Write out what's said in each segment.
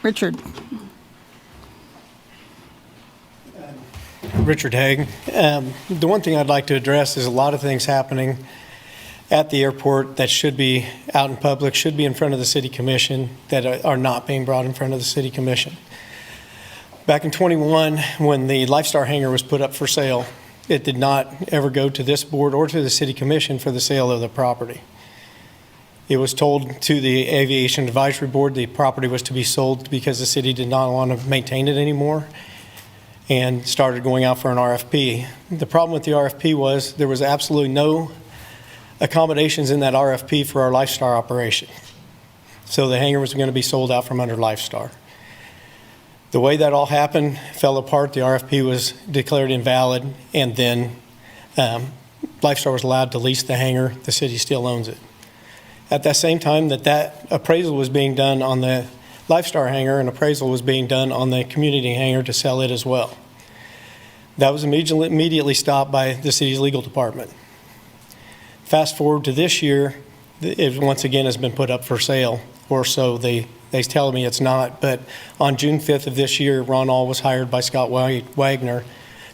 Richard. Richard Haig. The one thing I'd like to address is a lot of things happening at the airport that should be out in public, should be in front of the City Commission, that are not being brought in front of the City Commission. Back in 21, when the LifeStar hangar was put up for sale, it did not ever go to this board or to the City Commission for the sale of the property. It was told to the Aviation Advisory Board the property was to be sold because the city did not want to maintain it anymore, and started going out for an RFP. The problem with the RFP was there was absolutely no accommodations in that RFP for our LifeStar operation. So the hangar was going to be sold out from under LifeStar. The way that all happened fell apart. The RFP was declared invalid, and then LifeStar was allowed to lease the hangar. The city still owns it. At that same time that appraisal was being done on the LifeStar hangar, an appraisal was being done on the community hangar to sell it as well. That was immediately stopped by the city's legal department. Fast forward to this year, it once again has been put up for sale, or so they tell me it's not. But on June 5th of this year, Ron All was hired by Scott Wagner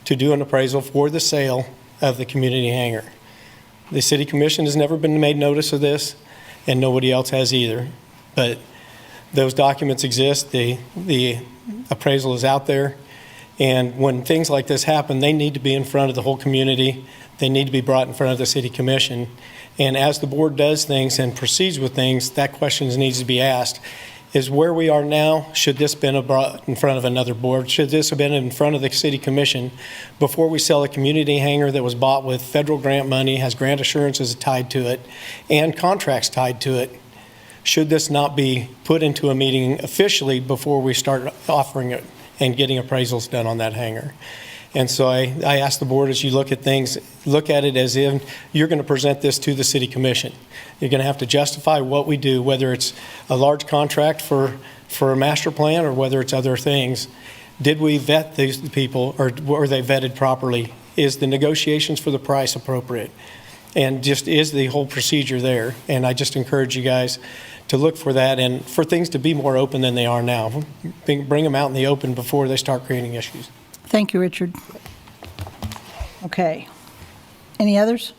to do an appraisal for the sale of the community hangar. The City Commission has never been made notice of this, and nobody else has either. But those documents exist. The appraisal is out there. And when things like this happen, they need to be in front of the whole community. They need to be brought in front of the City Commission. And as the board does things and proceeds with things, that question needs to be asked. Is where we are now, should this have been brought in front of another board? Should this have been in front of the City Commission before we sell a community hangar that was bought with federal grant money, has grant assurances tied to it, and contracts tied to it? Should this not be put into a meeting officially before we start offering it and getting appraisals done on that hangar? And so I ask the board, as you look at things, look at it as if you're going to present this to the City Commission. You're going to have to justify what we do, whether it's a large contract for a master plan or whether it's other things. Did we vet these people, or were they vetted properly? Is the negotiations for the price appropriate? And just is the whole procedure there? And I just encourage you guys to look for that and for things to be more open than they are now. Bring them out in the open before they start creating issues. Thank you, Richard. Okay. Any others?